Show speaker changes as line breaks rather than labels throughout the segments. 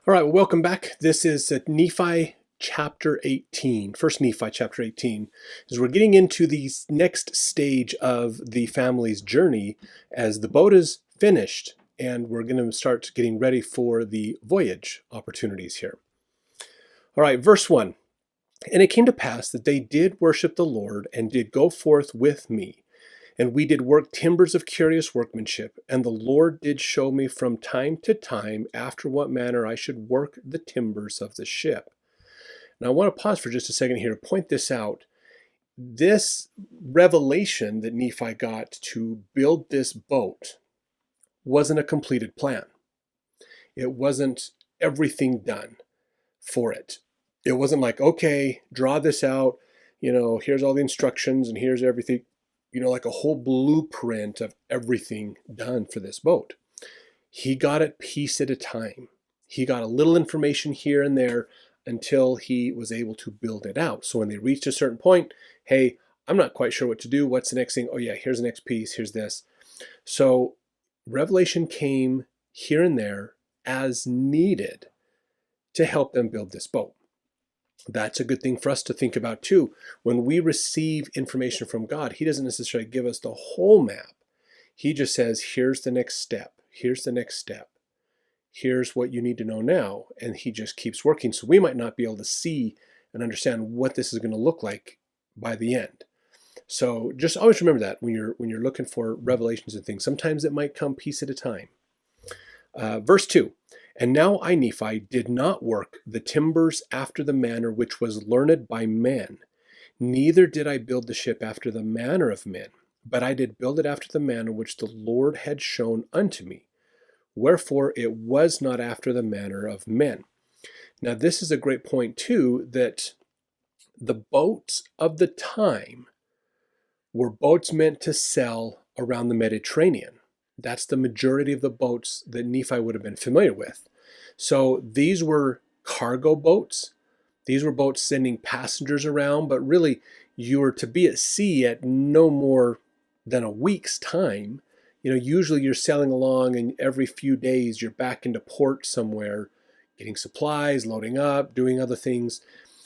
All right, well, welcome back. This is Nephi chapter 18, First Nephi chapter 18, as we're getting into the next stage of the family's journey as the boat is finished and we're going to start getting ready for the voyage opportunities here. All right, verse 1. And it came to pass that they did worship the Lord and did go forth with me. And we did work timbers of curious workmanship, and the Lord did show me from time to time after what manner I should work the timbers of the ship. Now I want to pause for just a second here to point this out. This revelation that Nephi got to build this boat wasn't a completed plan. It wasn't everything done for it. It wasn't like, okay, draw this out, here's all the instructions and here's everything. Like a whole blueprint of everything done for this boat. He got it piece at a time. He got a little information here and there until he was able to build it out. So when they reached a certain point, hey, I'm not quite sure what to do. What's the next thing? Oh yeah, here's the next piece. Here's this. So revelation came here and there as needed to help them build this boat. That's a good thing for us to think about too. When we receive information from God, He doesn't necessarily give us the whole map. He just says, here's the next step. Here's the next step. Here's what you need to know now. And He just keeps working. So we might not be able to see and understand what this is going to look like by the end. So just always remember that when you're looking for revelations and things. Sometimes it might come piece at a time. Verse 2. And now I, Nephi, did not work the timbers after the manner which was learned by men, neither did I build the ship after the manner of men, but I did build it after the manner which the Lord had shown unto me. Wherefore it was not after the manner of men. Now this is a great point too, that the boats of the time were boats meant to sail around the Mediterranean. That's the majority of the boats that Nephi would have been familiar with. So these were cargo boats. These were boats sending passengers around, but really you were to be at sea at no more than a week's time. Usually you're sailing along and every few days you're back into port somewhere, getting supplies, loading up, doing other things.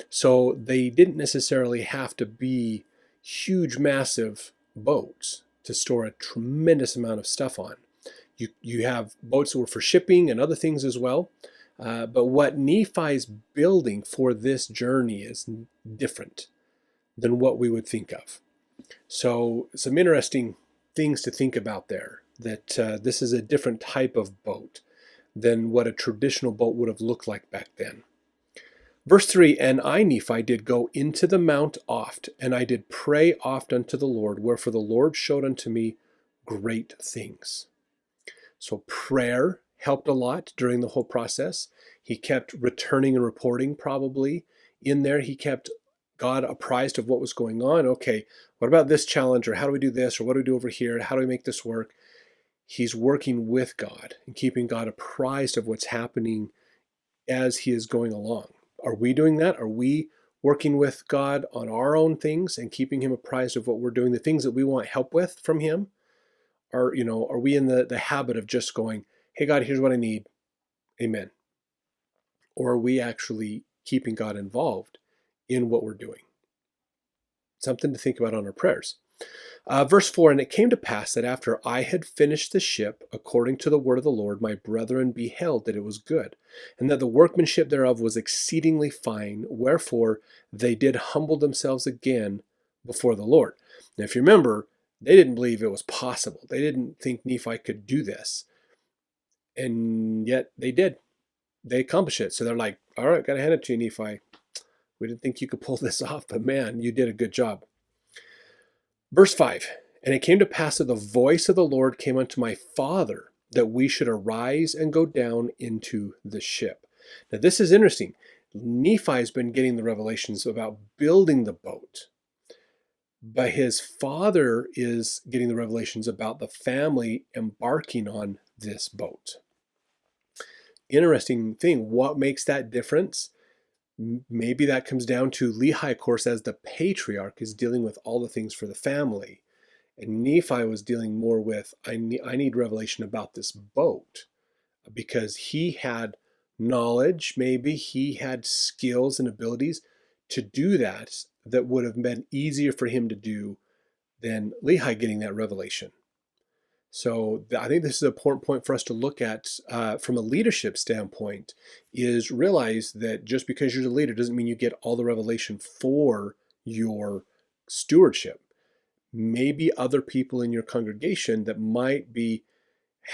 So they didn't necessarily have to be huge, massive boats to store a tremendous amount of stuff on. You have boats that were for shipping and other things as well. But what Nephi's building for this journey is different than what we would think of. So some interesting things to think about there, that this is a different type of boat than what a traditional boat would have looked like back then. Verse 3, And I, Nephi, did go into the mount oft, and I did pray oft unto the Lord, wherefore the Lord showed unto me great things. So prayer helped a lot during the whole process. He kept returning and reporting probably. In there, he kept God apprised of what was going on. Okay, what about this challenge? Or how do we do this? Or what do we do over here? How do we make this work? He's working with God and keeping God apprised of what's happening as he is going along. Are we doing that? Are we working with God on our own things and keeping him apprised of what we're doing, the things that we want help with from him? Are we in the habit of just going, hey, God, here's what I need. Amen. Or are we actually keeping God involved in what we're doing? Something to think about on our prayers. Verse 4, And it came to pass that after I had finished the ship, according to the word of the Lord, my brethren beheld that it was good, and that the workmanship thereof was exceedingly fine, wherefore they did humble themselves again before the Lord. Now, if you remember, they didn't believe it was possible. They didn't think Nephi could do this. And yet they did. They accomplished it. So they're like, all right, got to hand it to you, Nephi. We didn't think you could pull this off, but man, you did a good job. Verse 5, And it came to pass that the voice of the Lord came unto my father, that we should arise and go down into the ship. Now this is interesting. Nephi's been getting the revelations about building the boat, but his father is getting the revelations about the family embarking on this boat. Interesting thing. What makes that difference? Maybe that comes down to Lehi, of course, as the patriarch, is dealing with all the things for the family. And Nephi was dealing more with, I need revelation about this boat, because he had knowledge. Maybe he had skills and abilities to do that would have been easier for him to do than Lehi getting that revelation. So I think this is an important point for us to look at from a leadership standpoint, is realize that just because you're the leader doesn't mean you get all the revelation for your stewardship. Maybe other people in your congregation that might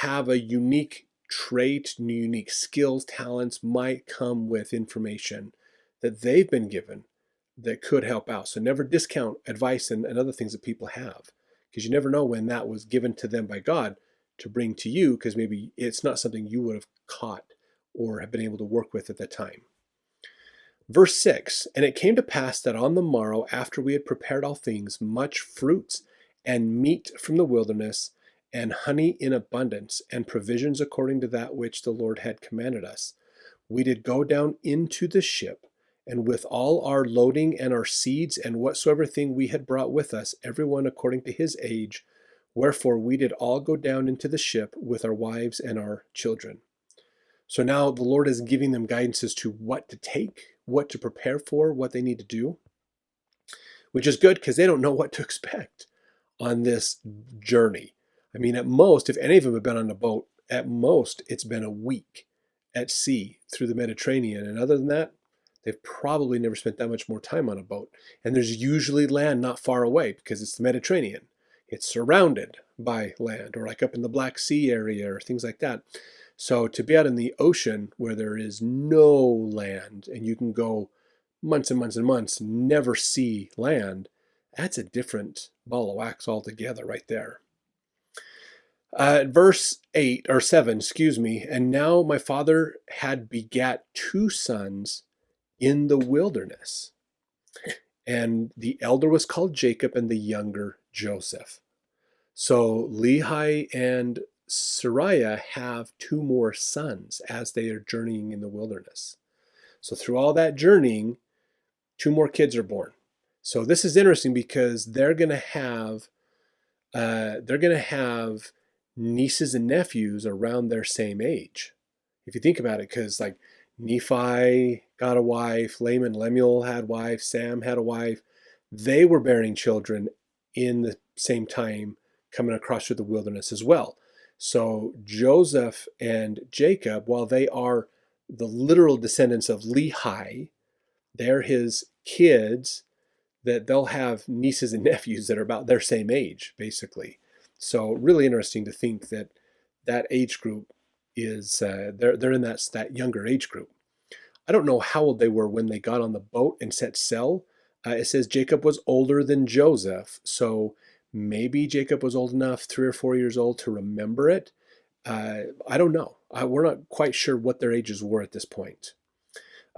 have a unique trait, unique skills, talents, might come with information that they've been given that could help out. So never discount advice and other things that people have, because you never know when that was given to them by God to bring to you, because maybe it's not something you would have caught or have been able to work with at the time. Verse 6, and it came to pass that on the morrow, after we had prepared all things, much fruits and meat from the wilderness, and honey in abundance, and provisions according to that which the Lord had commanded us, we did go down into the ship, and with all our loading and our seeds and whatsoever thing we had brought with us, every one according to his age, wherefore we did all go down into the ship with our wives and our children. So now the Lord is giving them guidance as to what to take, what to prepare for, what they need to do, which is good because they don't know what to expect on this journey. I mean, at most, if any of them have been on a boat, at most it's been a week at sea through the Mediterranean. And other than that, they've probably never spent that much more time on a boat. And there's usually land not far away because it's the Mediterranean. It's surrounded by land, or like up in the Black Sea area or things like that. So to be out in the ocean where there is no land and you can go months and months and months, never see land, that's a different ball of wax altogether right there. Verse 8 or 7, and now my father had begat 2 sons in the wilderness, and the elder was called Jacob and the younger Joseph. So Lehi and Sariah have 2 more sons as they are journeying in the wilderness. So through all that journeying, 2 more kids are born. So this is interesting because they're going to have nieces and nephews around their same age. If you think about it, because like Nephi got a wife, Laman, Lemuel had wives, Sam had a wife. They were bearing children in the same time coming across through the wilderness as well. So Joseph and Jacob, while they are the literal descendants of Lehi, they're his kids, that they'll have nieces and nephews that are about their same age, basically. So really interesting to think that age group is, they're in that younger age group. I don't know how old they were when they got on the boat and set sail. It says Jacob was older than Joseph, so maybe Jacob was old enough, 3 or 4 years old, to remember it. I don't know. We're not quite sure what their ages were at this point.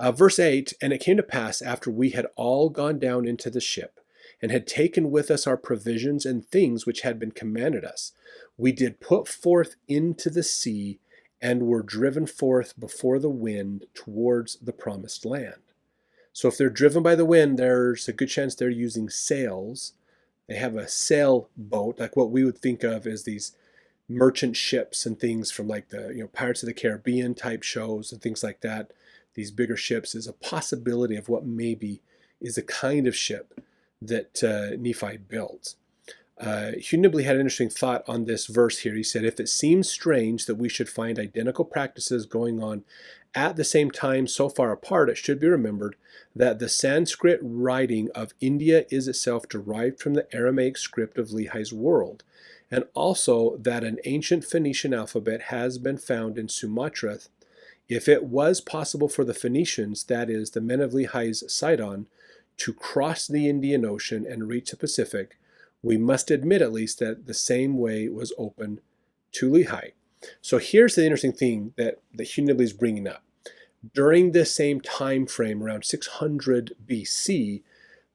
Verse 8, and it came to pass after we had all gone down into the ship, and had taken with us our provisions and things which had been commanded us, we did put forth into the sea, and were driven forth before the wind towards the promised land. So if they're driven by the wind, there's a good chance they're using sails. They have a sailboat, like what we would think of as these merchant ships and things from like the Pirates of the Caribbean type shows and things like that. These bigger ships is a possibility of what maybe is a kind of ship that Nephi built. Hugh Nibley had an interesting thought on this verse here. He said, if it seems strange that we should find identical practices going on at the same time so far apart, it should be remembered that the Sanskrit writing of India is itself derived from the Aramaic script of Lehi's world, and also that an ancient Phoenician alphabet has been found in Sumatra. If it was possible for the Phoenicians, that is, the men of Lehi's Sidon, to cross the Indian Ocean and reach the Pacific, we must admit at least that the same way was open to Lehi. So here's the interesting thing that Hugh Nibley is bringing up. During this same time frame, around 600 BC,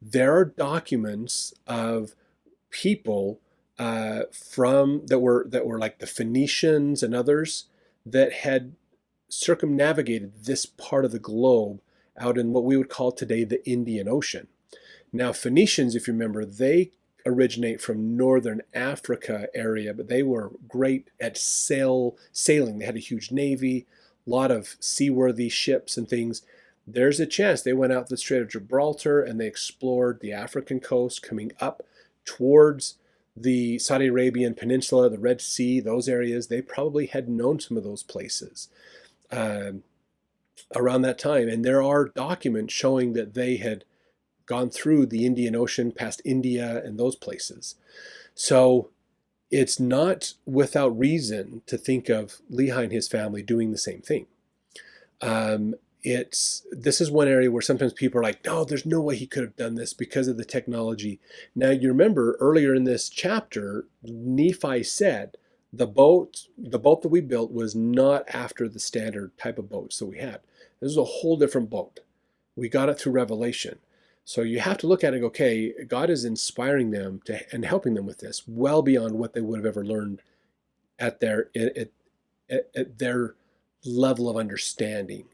there are documents of people that were like the Phoenicians and others that had circumnavigated this part of the globe out in what we would call today the Indian Ocean. Now, Phoenicians, if you remember, they originate from northern Africa area, but they were great at sailing. They had a huge navy, lot of seaworthy ships and things, there's a chance they went out the Strait of Gibraltar and they explored the African coast coming up towards the Saudi Arabian Peninsula, the Red Sea, those areas. They probably had known some of those places around that time. And there are documents showing that they had gone through the Indian Ocean, past India and those places. So it's not without reason to think of Lehi and his family doing the same thing. This is one area where sometimes people are like, no, there's no way he could have done this because of the technology. Now, you remember earlier in this chapter, Nephi said the boat that we built was not after the standard type of boats that we had. This is a whole different boat. We got it through revelation. So you have to look at it and go, okay, God is inspiring them and helping them with this well beyond what they would have ever learned at their level of understanding.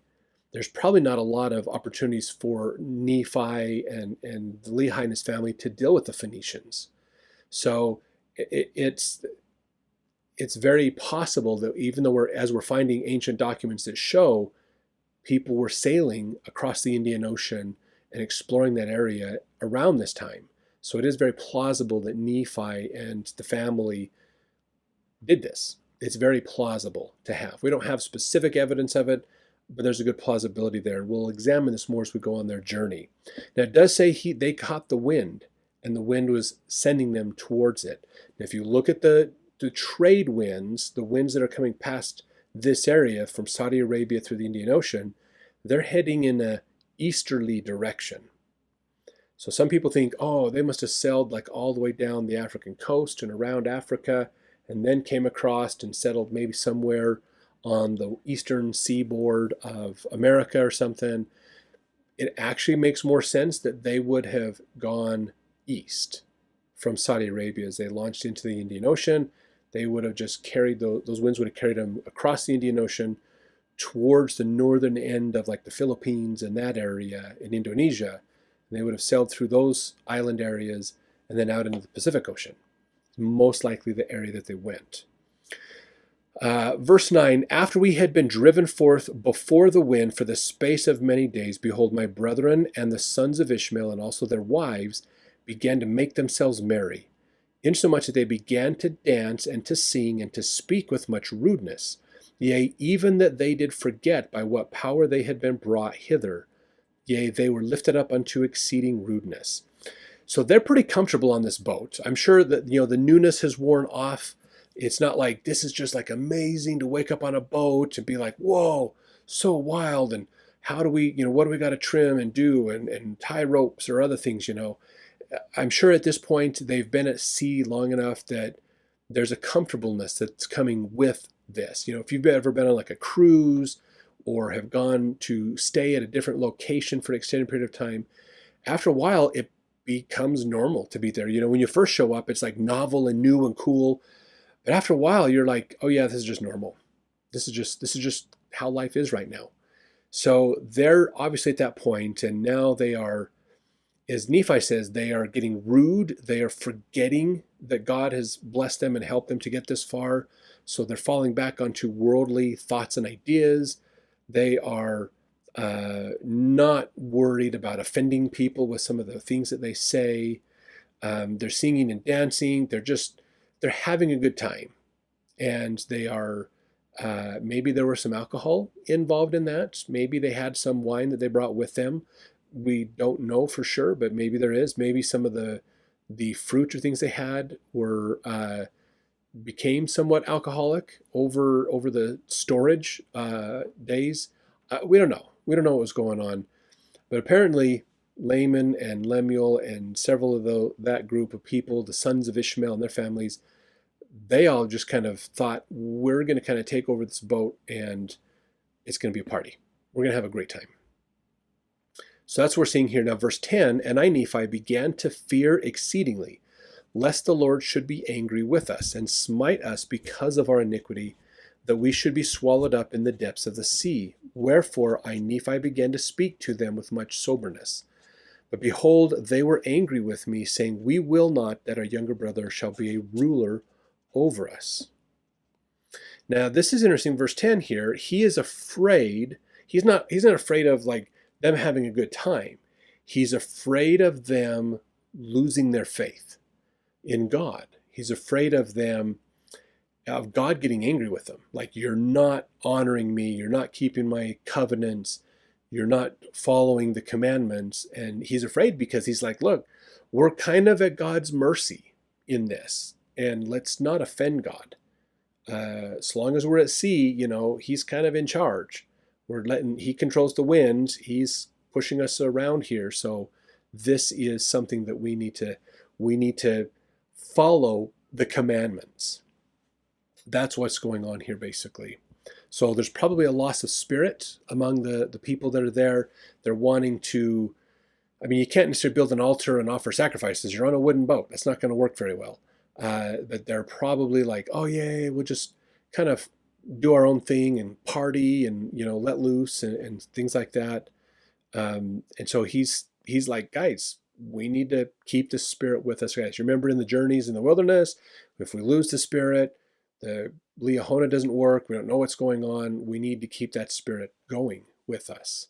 There's probably not a lot of opportunities for Nephi and Lehi and his family to deal with the Phoenicians. So it's very possible that even though we're finding ancient documents that show people were sailing across the Indian Ocean and exploring that area around this time. So it is very plausible that Nephi and the family did this. It's very plausible to have. We don't have specific evidence of it, but there's a good plausibility there. We'll examine this more as we go on their journey. Now it does say they caught the wind, and the wind was sending them towards it. Now, if you look at the trade winds, the winds that are coming past this area from Saudi Arabia through the Indian Ocean, they're heading in a easterly direction. So some people think, oh, they must have sailed like all the way down the African coast and around Africa and then came across and settled maybe somewhere on the eastern seaboard of America or something. It actually makes more sense that they would have gone east from Saudi Arabia as they launched into the Indian Ocean. They would have just carried those winds would have carried them across the Indian Ocean towards the northern end of like the Philippines and that area in Indonesia. And they would have sailed through those island areas and then out into the Pacific Ocean. Most likely the area that they went. Verse 9, after we had been driven forth before the wind for the space of many days, behold, my brethren and the sons of Ishmael and also their wives began to make themselves merry, insomuch that they began to dance and to sing and to speak with much rudeness. Yea, even that they did forget by what power they had been brought hither. Yea, they were lifted up unto exceeding rudeness. So they're pretty comfortable on this boat. I'm sure that the newness has worn off. It's not like this is just like amazing to wake up on a boat and be like, whoa, so wild. And how do we, what do we got to trim and do and tie ropes or other things, I'm sure at this point they've been at sea long enough that there's a comfortableness that's coming with this. If you've ever been on like a cruise or have gone to stay at a different location for an extended period of time, after a while it becomes normal to be there. When you first show up, it's like novel and new and cool. But after a while, you're like, oh yeah, this is just normal. This is just how life is right now. So they're obviously at that point, and now they are, as Nephi says, they are getting rude. They are forgetting that God has blessed them and helped them to get this far. So they're falling back onto worldly thoughts and ideas. They are not worried about offending people with some of the things that they say. They're singing and dancing. They're having a good time. And they are, maybe there was some alcohol involved in that. Maybe they had some wine that they brought with them. We don't know for sure, but maybe there is. Maybe some of the fruit or things they had became somewhat alcoholic over the storage days. We don't know. We don't know what was going on. But apparently Laman and Lemuel and several of that group of people, the sons of Ishmael and their families, they all just kind of thought, we're going to kind of take over this boat and it's going to be a party. We're going to have a great time. So that's what we're seeing here. Now, verse 10, and I, Nephi, began to fear exceedingly, lest the Lord should be angry with us and smite us because of our iniquity, that we should be swallowed up in the depths of the sea. Wherefore I, Nephi, began to speak to them with much soberness. But behold, they were angry with me, saying, we will not that our younger brother shall be a ruler over us. Now, this is interesting. Verse 10 here, he is afraid. He's not afraid of like them having a good time. He's afraid of them losing their faith in God. He's afraid of God getting angry with them. Like, you're not honoring me. You're not keeping my covenants. You're not following the commandments. And he's afraid because he's like, look, we're kind of at God's mercy in this. And let's not offend God. As long as we're at sea, he's kind of in charge. He controls the winds. He's pushing us around here. So this is something that we need to follow the commandments. That's what's going on here, basically. So there's probably a loss of spirit among the people that are there. They're wanting to, you can't necessarily build an altar and offer sacrifices. You're on a wooden boat. That's not going to work very well. But they're probably like, oh yeah, we'll just kind of do our own thing and party and let loose and things like that. And so he's like, guys, we need to keep the spirit with us, guys. Remember in the journeys in the wilderness, if we lose the spirit, the Liahona doesn't work. We don't know what's going on. We need to keep that spirit going with us.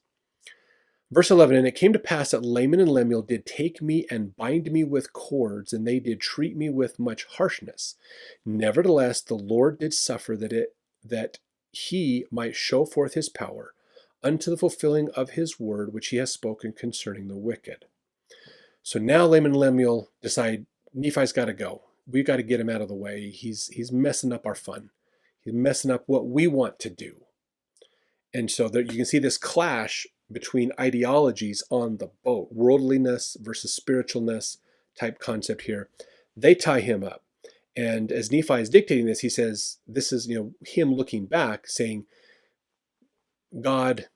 Verse 11, and it came to pass that Laman and Lemuel did take me and bind me with cords, and they did treat me with much harshness. Nevertheless, the Lord did suffer that he might show forth his power unto the fulfilling of his word, which he has spoken concerning the wicked. So now Laman and Lemuel decide Nephi's got to go. We've got to get him out of the way. He's messing up our fun. He's messing up what we want to do. And so there, you can see this clash between ideologies on the boat, worldliness versus spiritualness type concept here. They tie him up. And as Nephi is dictating this, he says, this is him looking back saying, God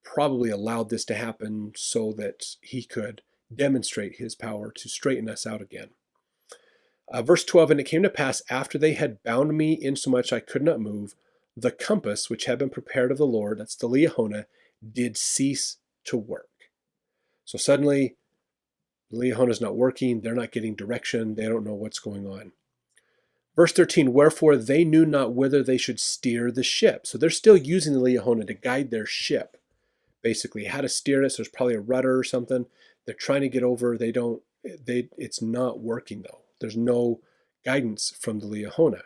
probably allowed this to happen so that he could demonstrate his power to straighten us out again. Verse 12, and it came to pass after they had bound me insomuch I could not move, the compass which had been prepared of the Lord, that's the Liahona, did cease to work. So suddenly, the Liahona is not working. They're not getting direction. They don't know what's going on. Verse 13, wherefore they knew not whither they should steer the ship. So they're still using the Liahona to guide their ship, basically how to steer it. So there's probably a rudder or something. They're trying to get over. It's not working though. There's no guidance from the Liahona.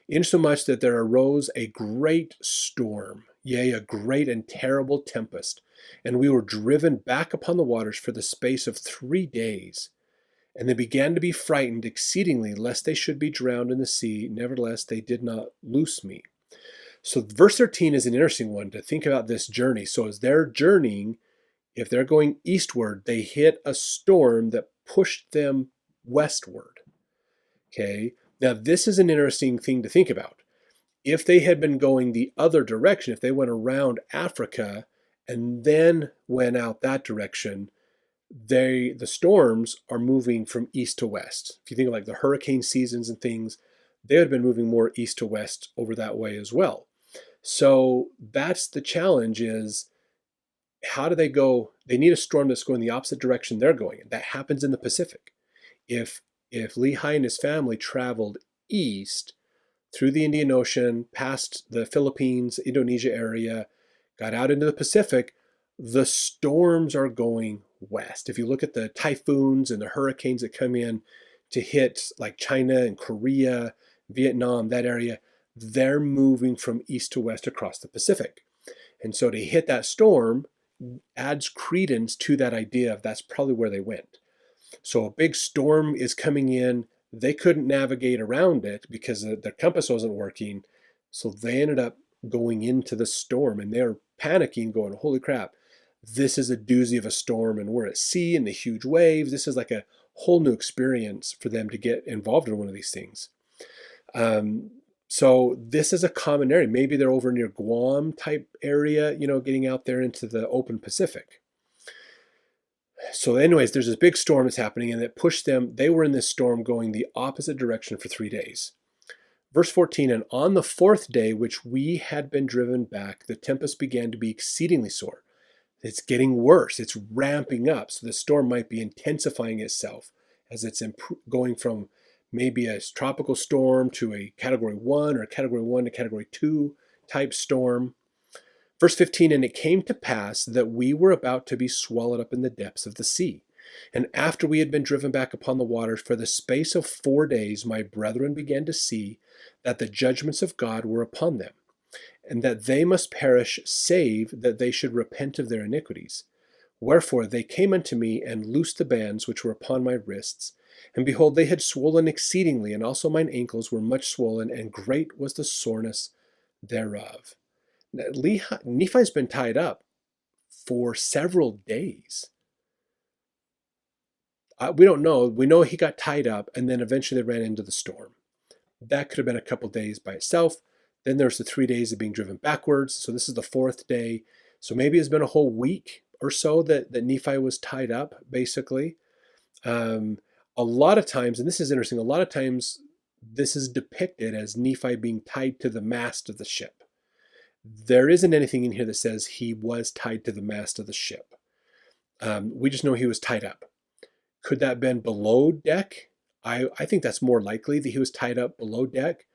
Insomuch that there arose a great storm, yea, a great and terrible tempest, and we were driven back upon the waters for the space of 3 days. And they began to be frightened exceedingly, lest they should be drowned in the sea. Nevertheless, they did not loose me. So verse 13 is an interesting one to think about this journey. So as they're journeying, if they're going eastward, they hit a storm that pushed them westward. Okay. Now, this is an interesting thing to think about. If they had been going the other direction, if they went around Africa and then went out that direction, the storms are moving from east to west. If you think of like the hurricane seasons and things, they would have been moving more east to west over that way as well. So that's the challenge is, how do they go? They need a storm that's going the opposite direction they're going. That happens in the Pacific. If Lehi and his family traveled east through the Indian Ocean, past the Philippines, Indonesia area, got out into the Pacific, the storms are going west. If you look at the typhoons and the hurricanes that come in to hit like China and Korea, Vietnam, that area, they're moving from east to west across the Pacific. And so to hit that storm adds credence to that idea of that's probably where they went. So a big storm is coming in. They couldn't navigate around it because their compass wasn't working. So they ended up going into the storm and they're panicking, going, holy crap, this is a doozy of a storm and we're at sea and the huge waves. This is like a whole new experience for them to get involved in one of these things. So this is a common area. Maybe they're over near Guam type area, getting out there into the open Pacific. So anyways, there's this big storm that's happening and it pushed them. They were in this storm going the opposite direction for 3 days. Verse 14, and on the 4th day, which we had been driven back, the tempest began to be exceedingly sore. It's getting worse. It's ramping up. So the storm might be intensifying itself as it's going from maybe a tropical storm to a category 1 or a category 1 to category 2 type storm. Verse 15, and it came to pass that we were about to be swallowed up in the depths of the sea. And after we had been driven back upon the waters for the space of 4 days, my brethren began to see that the judgments of God were upon them, and that they must perish, save that they should repent of their iniquities. Wherefore they came unto me and loosed the bands which were upon my wrists. And behold, they had swollen exceedingly, and also mine ankles were much swollen, and great was the soreness thereof. Now, Nephi's been tied up for several days. We don't know. We know he got tied up, and then eventually they ran into the storm. That could have been a couple days by itself. Then there's the 3 days of being driven backwards. So this is the 4th day. So maybe it's been a whole week or so that Nephi was tied up, basically. A lot of times, and this is interesting, a lot of times this is depicted as Nephi being tied to the mast of the ship. There isn't anything in here that says he was tied to the mast of the ship. We just know he was tied up. Could that have been below deck? I think that's more likely that he was tied up below deck,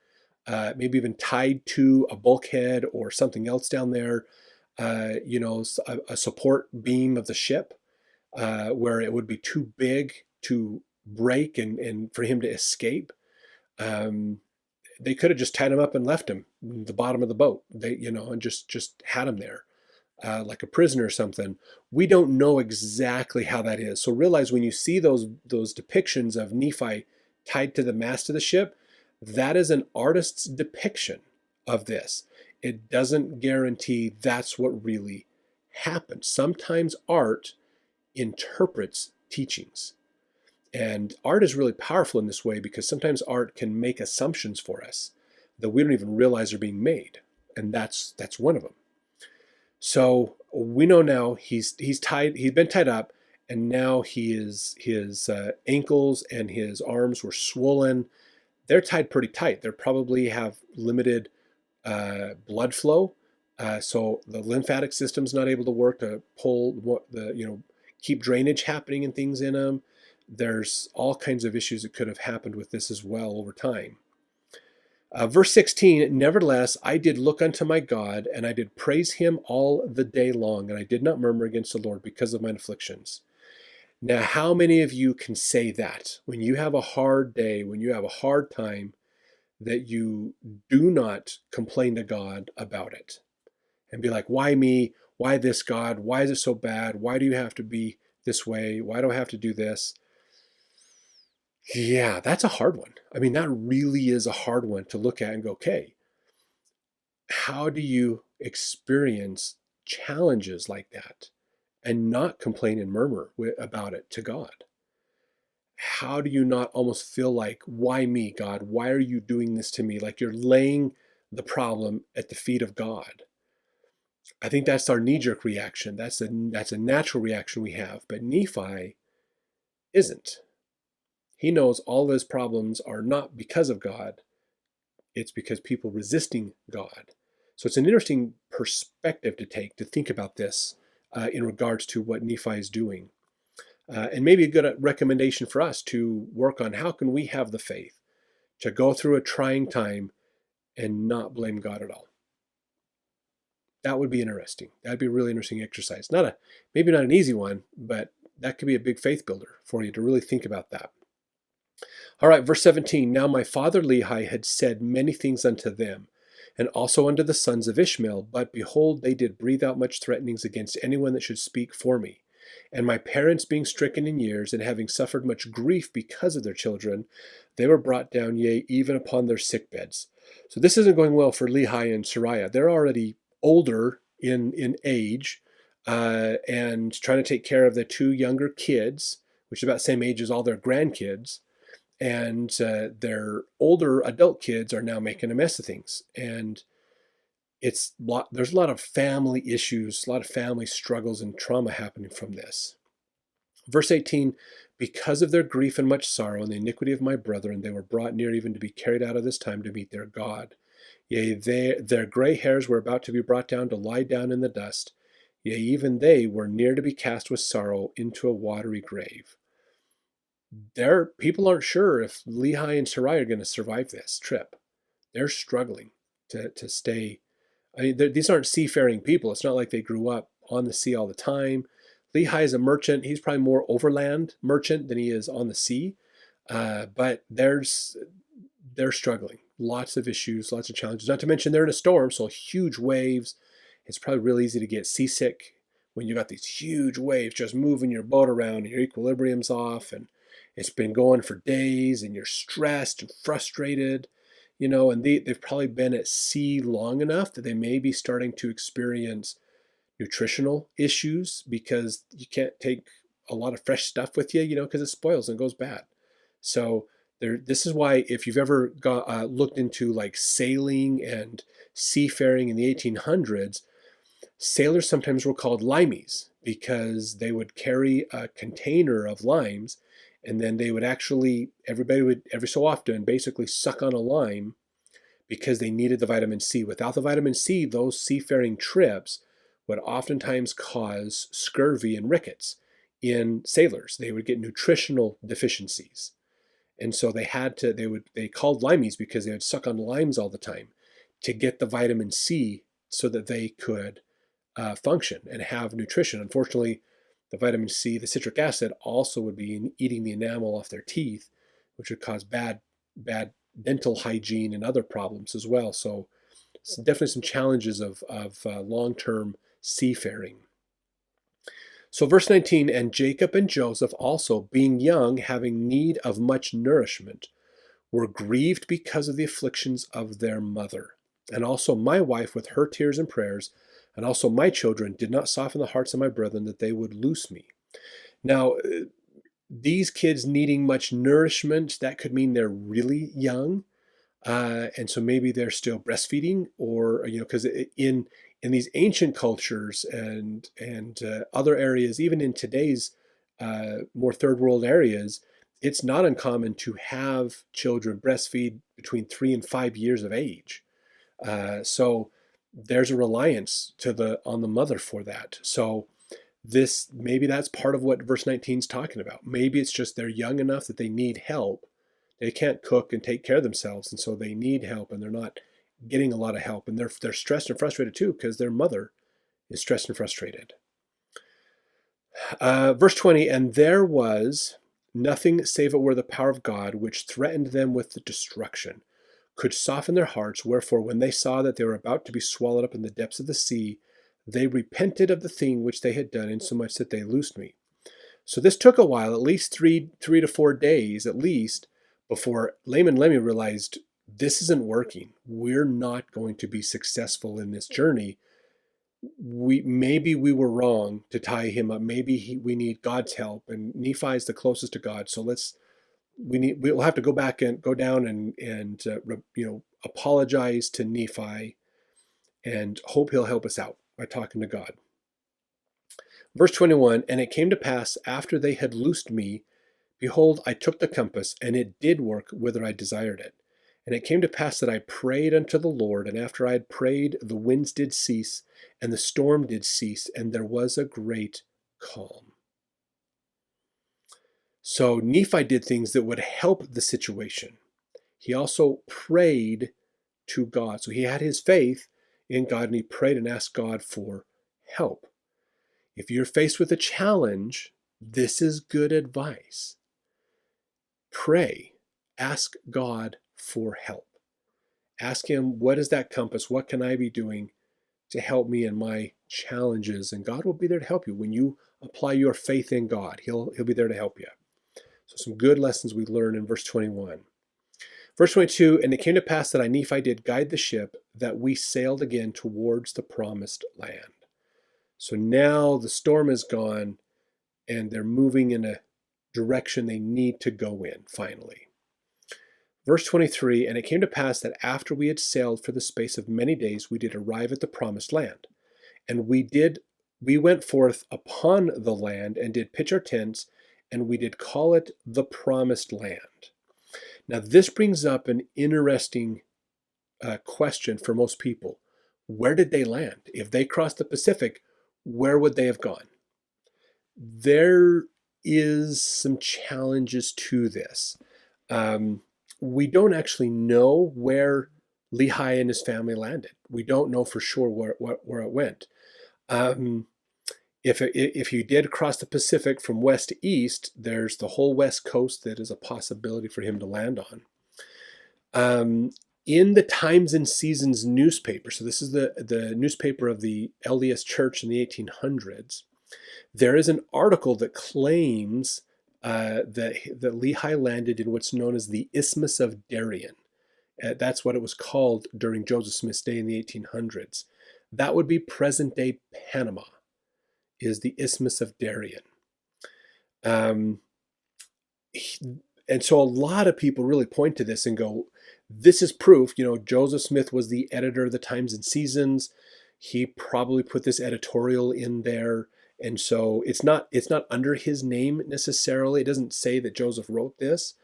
maybe even tied to a bulkhead or something else down there, a support beam of the ship where it would be too big to break and for him to escape. They could have just tied him up and left him at the bottom of the boat, and just had him there. Like a prisoner or something. We don't know exactly how that is. So realize when you see those depictions of Nephi tied to the mast of the ship, that is an artist's depiction of this. It doesn't guarantee that's what really happened. Sometimes art interprets teachings. And art is really powerful in this way because sometimes art can make assumptions for us that we don't even realize are being made. And that's one of them. So we know now he's been tied up, and now his ankles and his arms were swollen. They're tied pretty tight. They probably have limited blood flow, so the lymphatic system's not able to work to pull keep drainage happening and things in them. There's all kinds of issues that could have happened with this as well over time. Verse 16, nevertheless, I did look unto my God, and I did praise him all the day long, and I did not murmur against the Lord because of mine afflictions. Now, how many of you can say that when you have a hard day, when you have a hard time, that you do not complain to God about it and be like, why me? Why this, God? Why is it so bad? Why do you have to be this way? Why do I have to do this? Yeah, that's a hard one. I mean, that really is a hard one to look at and go, okay, how do you experience challenges like that and not complain and murmur about it to God? How do you not almost feel like, why me, God? Why are you doing this to me? Like you're laying the problem at the feet of God. I think that's our knee-jerk reaction. That's a natural reaction we have. But Nephi isn't. He knows all of his problems are not because of God. It's because people resisting God. So it's an interesting perspective to think about this in regards to what Nephi is doing. And maybe a good recommendation for us to work on how can we have the faith to go through a trying time and not blame God at all. That would be interesting. That'd be a really interesting exercise. Maybe not an easy one, but that could be a big faith builder for you to really think about that. All right, verse 17, now my father Lehi had said many things unto them, and also unto the sons of Ishmael, but behold, they did breathe out much threatenings against anyone that should speak for me. And my parents being stricken in years, and having suffered much grief because of their children, they were brought down, yea, even upon their sick beds. So this isn't going well for Lehi and Sariah. They're already older in age, and trying to take care of the 2 younger kids, which is about the same age as all their grandkids. And their older adult kids are now making a mess of things. And there's a lot of family issues, a lot of family struggles and trauma happening from this. Verse 18, because of their grief and much sorrow and the iniquity of my brethren, they were brought near even to be carried out of this time to meet their God. Yea, their gray hairs were about to be brought down to lie down in the dust. Yea, even they were near to be cast with sorrow into a watery grave. people aren't sure if Lehi and Sarai are going to survive this trip. They're struggling to stay. I mean, these aren't seafaring people. It's not like they grew up on the sea all the time. Lehi is a merchant. He's probably more overland merchant than he is on the sea. But they're struggling. Lots of issues, lots of challenges. Not to mention they're in a storm, so huge waves. It's probably real easy to get seasick when you got these huge waves just moving your boat around and your equilibrium's off, and it's been going for days and you're stressed and frustrated, and they've probably been at sea long enough that they may be starting to experience nutritional issues because you can't take a lot of fresh stuff with you, because it spoils and goes bad. So this is why if you've ever looked into like sailing and seafaring in the 1800s, sailors sometimes were called limeys because they would carry a container of limes, and then they would everybody would every so often basically suck on a lime because they needed the vitamin C. Without the vitamin C, those seafaring trips would oftentimes cause scurvy and rickets in sailors. They would get nutritional deficiencies. And so they called limeys because they would suck on limes all the time to get the vitamin C so that they could function and have nutrition. Unfortunately, the vitamin C, the citric acid, also would be eating the enamel off their teeth, which would cause bad dental hygiene and other problems as well. So definitely some challenges of long-term seafaring. So verse 19, and Jacob and Joseph also, being young, having need of much nourishment, were grieved because of the afflictions of their mother. And also my wife with her tears and prayers, and also my children did not soften the hearts of my brethren that they would loose me. Now, these kids needing much nourishment, that could mean they're really young. And so maybe they're still breastfeeding, or, because in these ancient cultures and other areas, even in today's more third world areas, it's not uncommon to have children breastfeed between 3 and 5 years of age. So there's a reliance on the mother for that. So maybe that's part of what verse 19 is talking about. Maybe it's just they're young enough that they need help. They can't cook and take care of themselves, and so they need help, and they're not getting a lot of help, and they're stressed and frustrated too because their mother is stressed and frustrated. Verse 20, and there was nothing save it were the power of God which threatened them with the destruction, could soften their hearts, wherefore when they saw that they were about to be swallowed up in the depths of the sea, they repented of the thing which they had done, insomuch that they loosed me. So this took a while, at least three to 4 days at least, before Laman and Lemuel realized this isn't working. We're not going to be successful in this journey. Maybe we were wrong to tie him up. Maybe we need God's help, and Nephi is the closest to God. So we'll have to go back and go down and apologize to Nephi and hope he'll help us out by talking to God. Verse 21, and it came to pass after they had loosed me, behold, I took the compass, and it did work whither I desired it. And it came to pass that I prayed unto the Lord, and after I had prayed, the winds did cease, and the storm did cease, and there was a great calm. So Nephi did things that would help the situation. He also prayed to God. So he had his faith in God, and he prayed and asked God for help. If you're faced with a challenge, this is good advice. Pray. Ask God for help. Ask him, what is that compass? What can I be doing to help me in my challenges? And God will be there to help you. When you apply your faith in God, he'll be there to help you. So some good lessons we learn in verse 21. Verse 22, and it came to pass that I, Nephi, did guide the ship, that we sailed again towards the promised land. So now the storm is gone, and they're moving in a direction they need to go in, finally. Verse 23, and it came to pass that after we had sailed for the space of many days, we did arrive at the promised land. And we went forth upon the land, and did pitch our tents, and we did call it the promised land. Now this brings up an interesting question for most people. Where did they land? If they crossed the Pacific, where would they have gone? There is some challenges to this. We don't actually know where Lehi and his family landed. We don't know for sure where it went. If you did cross the Pacific from west to east, there's the whole west coast that is a possibility for him to land on. In the Times and Seasons newspaper, so this is the newspaper of the LDS Church in the 1800s, there is an article that claims that Lehi landed in what's known as the Isthmus of Darien. That's what it was called during Joseph Smith's day in the 1800s. That would be present-day Panama, is the Isthmus of Darien. And so a lot of people really point to this and go, this is proof. Joseph Smith was the editor of the Times and Seasons. He probably put this editorial in there. And so it's not under his name necessarily. It doesn't say that Joseph wrote this,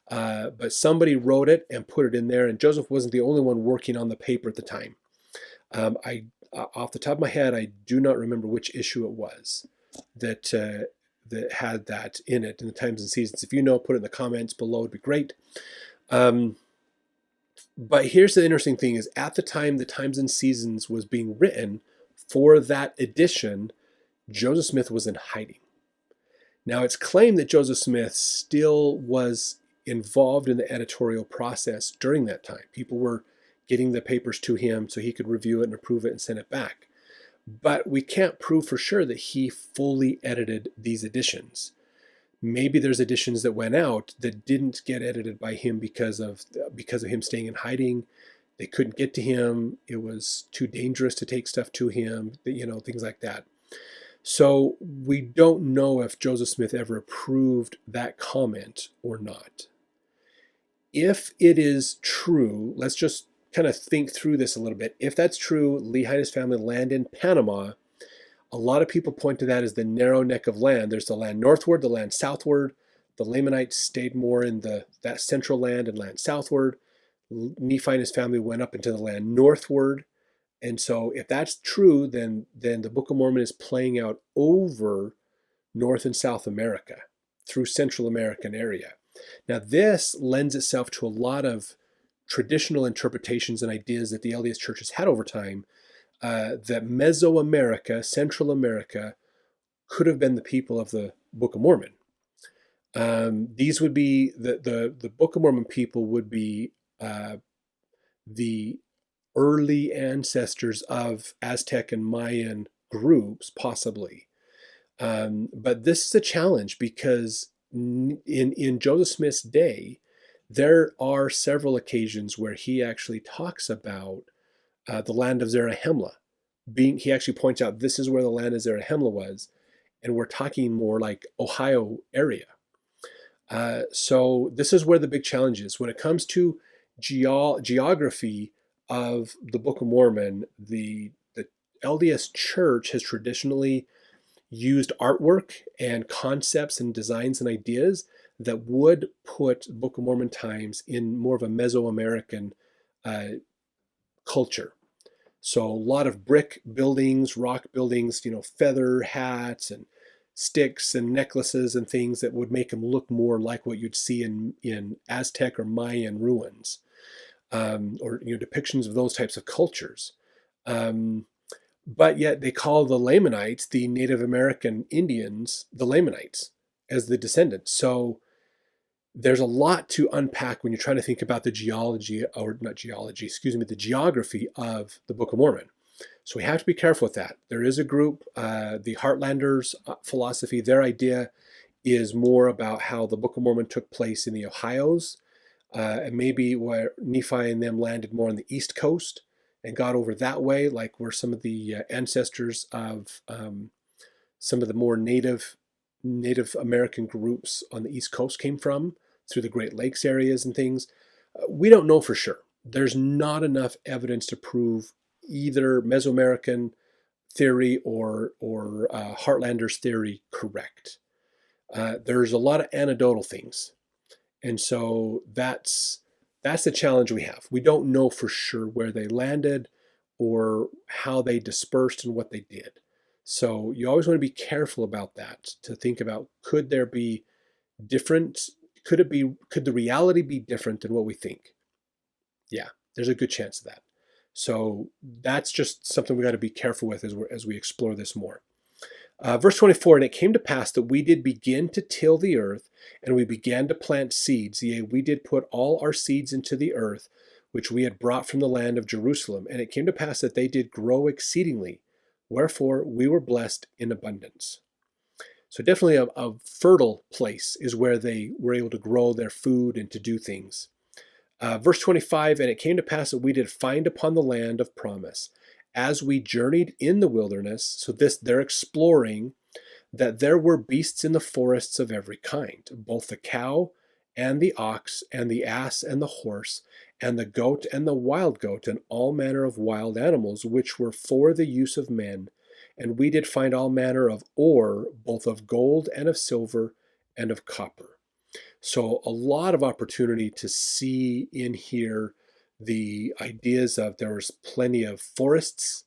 but somebody wrote it and put it in there. And Joseph wasn't the only one working on the paper at the time. Off the top of my head, I do not remember which issue it was that had that in it in the Times and Seasons. If you know, put it in the comments below. It'd be great. But here's the interesting thing: is at the time the Times and Seasons was being written for that edition, Joseph Smith was in hiding. Now, it's claimed that Joseph Smith still was involved in the editorial process during that time. People were getting the papers to him so he could review it and approve it and send it back. But we can't prove for sure that he fully edited these editions. Maybe there's editions that went out that didn't get edited by him because of him staying in hiding. They couldn't get to him. It was too dangerous to take stuff to him, things like that. So we don't know if Joseph Smith ever approved that comment or not. If it is true, let's just kind of think through this a little bit. If that's true, Lehi and his family land in Panama. A lot of people point to that as the narrow neck of land. There's the land northward, the land southward. The Lamanites stayed more in that central land and land southward. Nephi and his family went up into the land northward. And so if that's true, then the Book of Mormon is playing out over North and South America through Central American area. Now, this lends itself to a lot of traditional interpretations and ideas that the LDS Church has had over time, that Mesoamerica, Central America, could have been the people of the Book of Mormon. These would be, the Book of Mormon people would be the early ancestors of Aztec and Mayan groups, possibly. But this is a challenge because in Joseph Smith's day, there are several occasions where he actually talks about the land of Zarahemla. He actually points out this is where the land of Zarahemla was, and we're talking more like Ohio area. So this is where the big challenge is. When it comes to geography of the Book of Mormon, the LDS Church has traditionally used artwork and concepts and designs and ideas that would put Book of Mormon times in more of a Mesoamerican culture. So a lot of brick buildings, rock buildings, feather hats and sticks and necklaces and things that would make them look more like what you'd see in Aztec or Mayan ruins, or depictions of those types of cultures. But yet they call the Lamanites, the Native American Indians, the Lamanites as the descendants. So there's a lot to unpack when you're trying to think about the geography of the Book of Mormon. So we have to be careful with that. There is a group, the Heartlanders philosophy, their idea is more about how the Book of Mormon took place in the Ohios, and maybe where Nephi and them landed more on the East Coast and got over that way, like where some of the ancestors of some of the more Native American groups on the East Coast came from, through the Great Lakes areas and things. We don't know for sure. There's not enough evidence to prove either Mesoamerican theory or Heartlanders theory correct. There's a lot of anecdotal things. And so that's the challenge we have. We don't know for sure where they landed or how they dispersed and what they did. So you always want to be careful about that, to think about, could there be different, could the reality be different than what we think? Yeah, there's a good chance of that. So that's just something we got to be careful with as we explore this more. Verse 24, and it came to pass that we did begin to till the earth, and we began to plant seeds. Yea, we did put all our seeds into the earth, which we had brought from the land of Jerusalem. And it came to pass that they did grow exceedingly, wherefore we were blessed in abundance. So definitely a fertile place is where they were able to grow their food and to do things. Verse 25, and it came to pass that we did find upon the land of promise, as we journeyed in the wilderness, so they're exploring, that there were beasts in the forests of every kind, both the cow and the ox and the ass and the horse and the goat and the wild goat and all manner of wild animals, which were for the use of men. And we did find all manner of ore, both of gold and of silver and of copper. So a lot of opportunity to see in here the ideas of there's plenty of forests,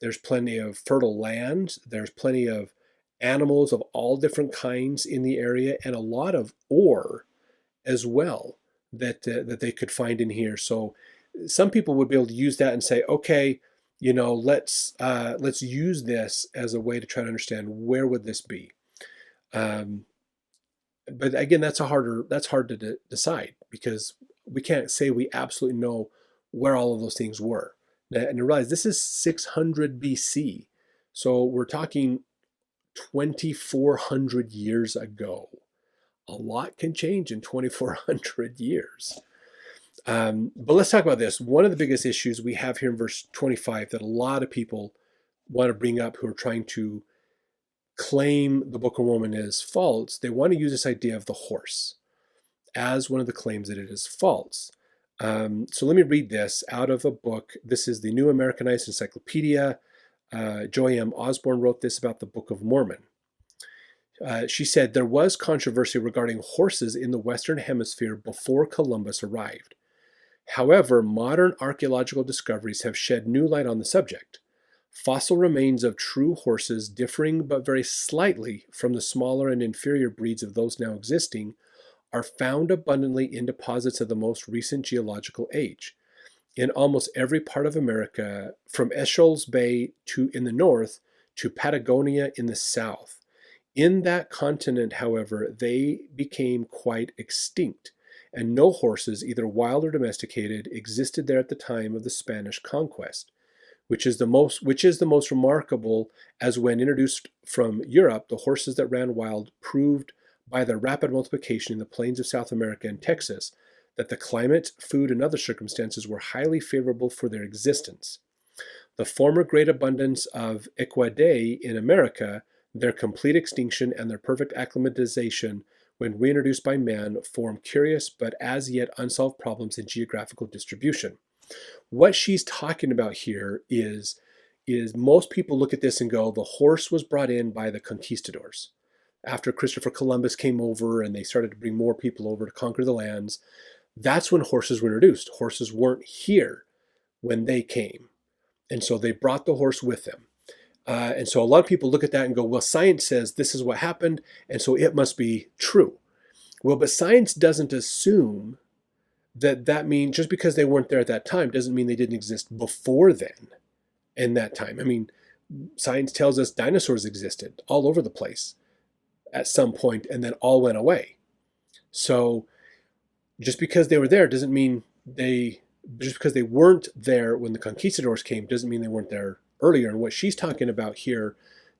there's plenty of fertile land, there's plenty of animals of all different kinds in the area, and a lot of ore as well that they could find in here. So some people would be able to use that and say, okay, let's use this as a way to try to understand where would this be. But again, that's hard to decide, because we can't say we absolutely know where all of those things were. And realize this is 600 BC. So we're talking 2,400 years ago. A lot can change in 2,400 years. But let's talk about this. One of the biggest issues we have here in verse 25 that a lot of people want to bring up who are trying to claim the Book of Mormon is false, they want to use this idea of the horse as one of the claims that it is false. So let me read this out of a book. This is the New Americanized Encyclopedia. Joy M. Osborn wrote this about the Book of Mormon. She said, there was controversy regarding horses in the Western Hemisphere before Columbus arrived. However, modern archaeological discoveries have shed new light on the subject. Fossil remains of true horses, differing but very slightly from the smaller and inferior breeds of those now existing, are found abundantly in deposits of the most recent geological age. In almost every part of America, from Escholz Bay in the north to Patagonia in the south. In that continent, however, they became quite extinct, and no horses, either wild or domesticated, existed there at the time of the Spanish conquest, which is the most remarkable, as when introduced from Europe, the horses that ran wild proved by their rapid multiplication in the plains of South America and Texas that the climate, food, and other circumstances were highly favorable for their existence. The former great abundance of Equidae in America, their complete extinction, and their perfect acclimatization when reintroduced by man form curious but as yet unsolved problems in geographical distribution. What she's talking about here is most people look at this and go, the horse was brought in by the conquistadors. After Christopher Columbus came over and they started to bring more people over to conquer the lands, that's when horses were introduced. Horses weren't here when they came. And so they brought the horse with them. And so a lot of people look at that and go, well, science says this is what happened, and so it must be true. Well, but science doesn't assume that means just because they weren't there at that time doesn't mean they didn't exist before then in that time. I mean, science tells us dinosaurs existed all over the place at some point and then all went away. So just because they were there doesn't mean just because they weren't there when the conquistadors came doesn't mean they weren't there earlier. And what she's talking about here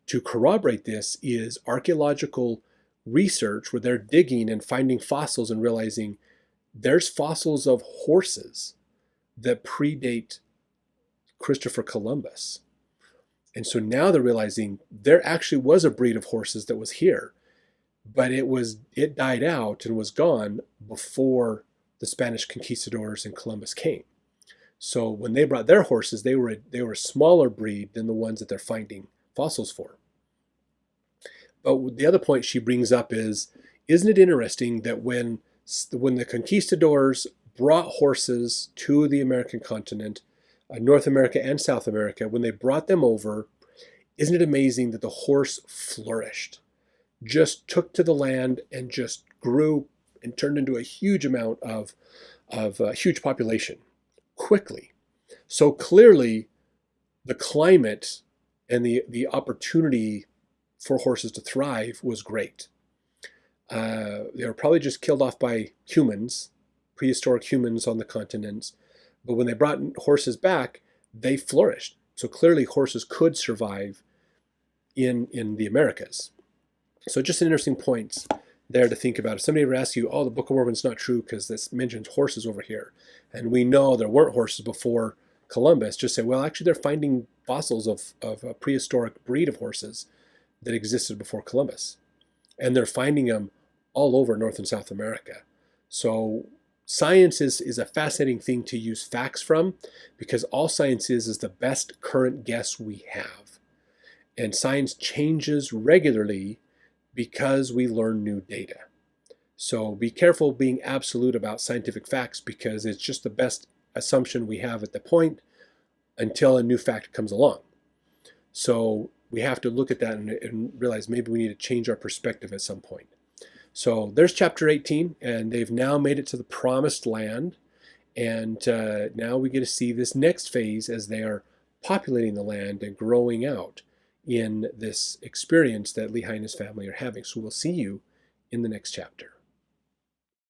to corroborate this is archaeological research where they're digging and finding fossils and realizing there's fossils of horses that predate Christopher Columbus. And so now they're realizing there actually was a breed of horses that was here, but it died out and was gone before the Spanish conquistadors and Columbus came. So when they brought their horses, they were a smaller breed than the ones that they're finding fossils for. But the other point she brings up is, isn't it interesting that when the conquistadors brought horses to the American continent, North America and South America, when they brought them over, Isn't it amazing that the horse flourished, just took to the land and just grew and turned into a huge amount of huge population quickly? So clearly the climate and the opportunity for horses to thrive was great. They were probably just killed off by humans, prehistoric humans on the continents. But when they brought horses back, they flourished. So clearly horses could survive in the Americas. So just an interesting point there to think about. If somebody ever asks you, oh, the Book of Mormon's not true because this mentions horses over here, and we know there weren't horses before Columbus, just say, well, actually they're finding fossils of a prehistoric breed of horses that existed before Columbus. And they're finding them all over North and South America. So science is a fascinating thing to use facts from, because all science is the best current guess we have. And science changes regularly because we learn new data. So be careful being absolute about scientific facts, because it's just the best assumption we have at the point until a new fact comes along. So we have to look at that and realize maybe we need to change our perspective at some point. So there's chapter 18, and they've now made it to the promised land. And now we get to see this next phase as they are populating the land and growing out in this experience that Lehi and his family are having. So we'll see you in the next chapter.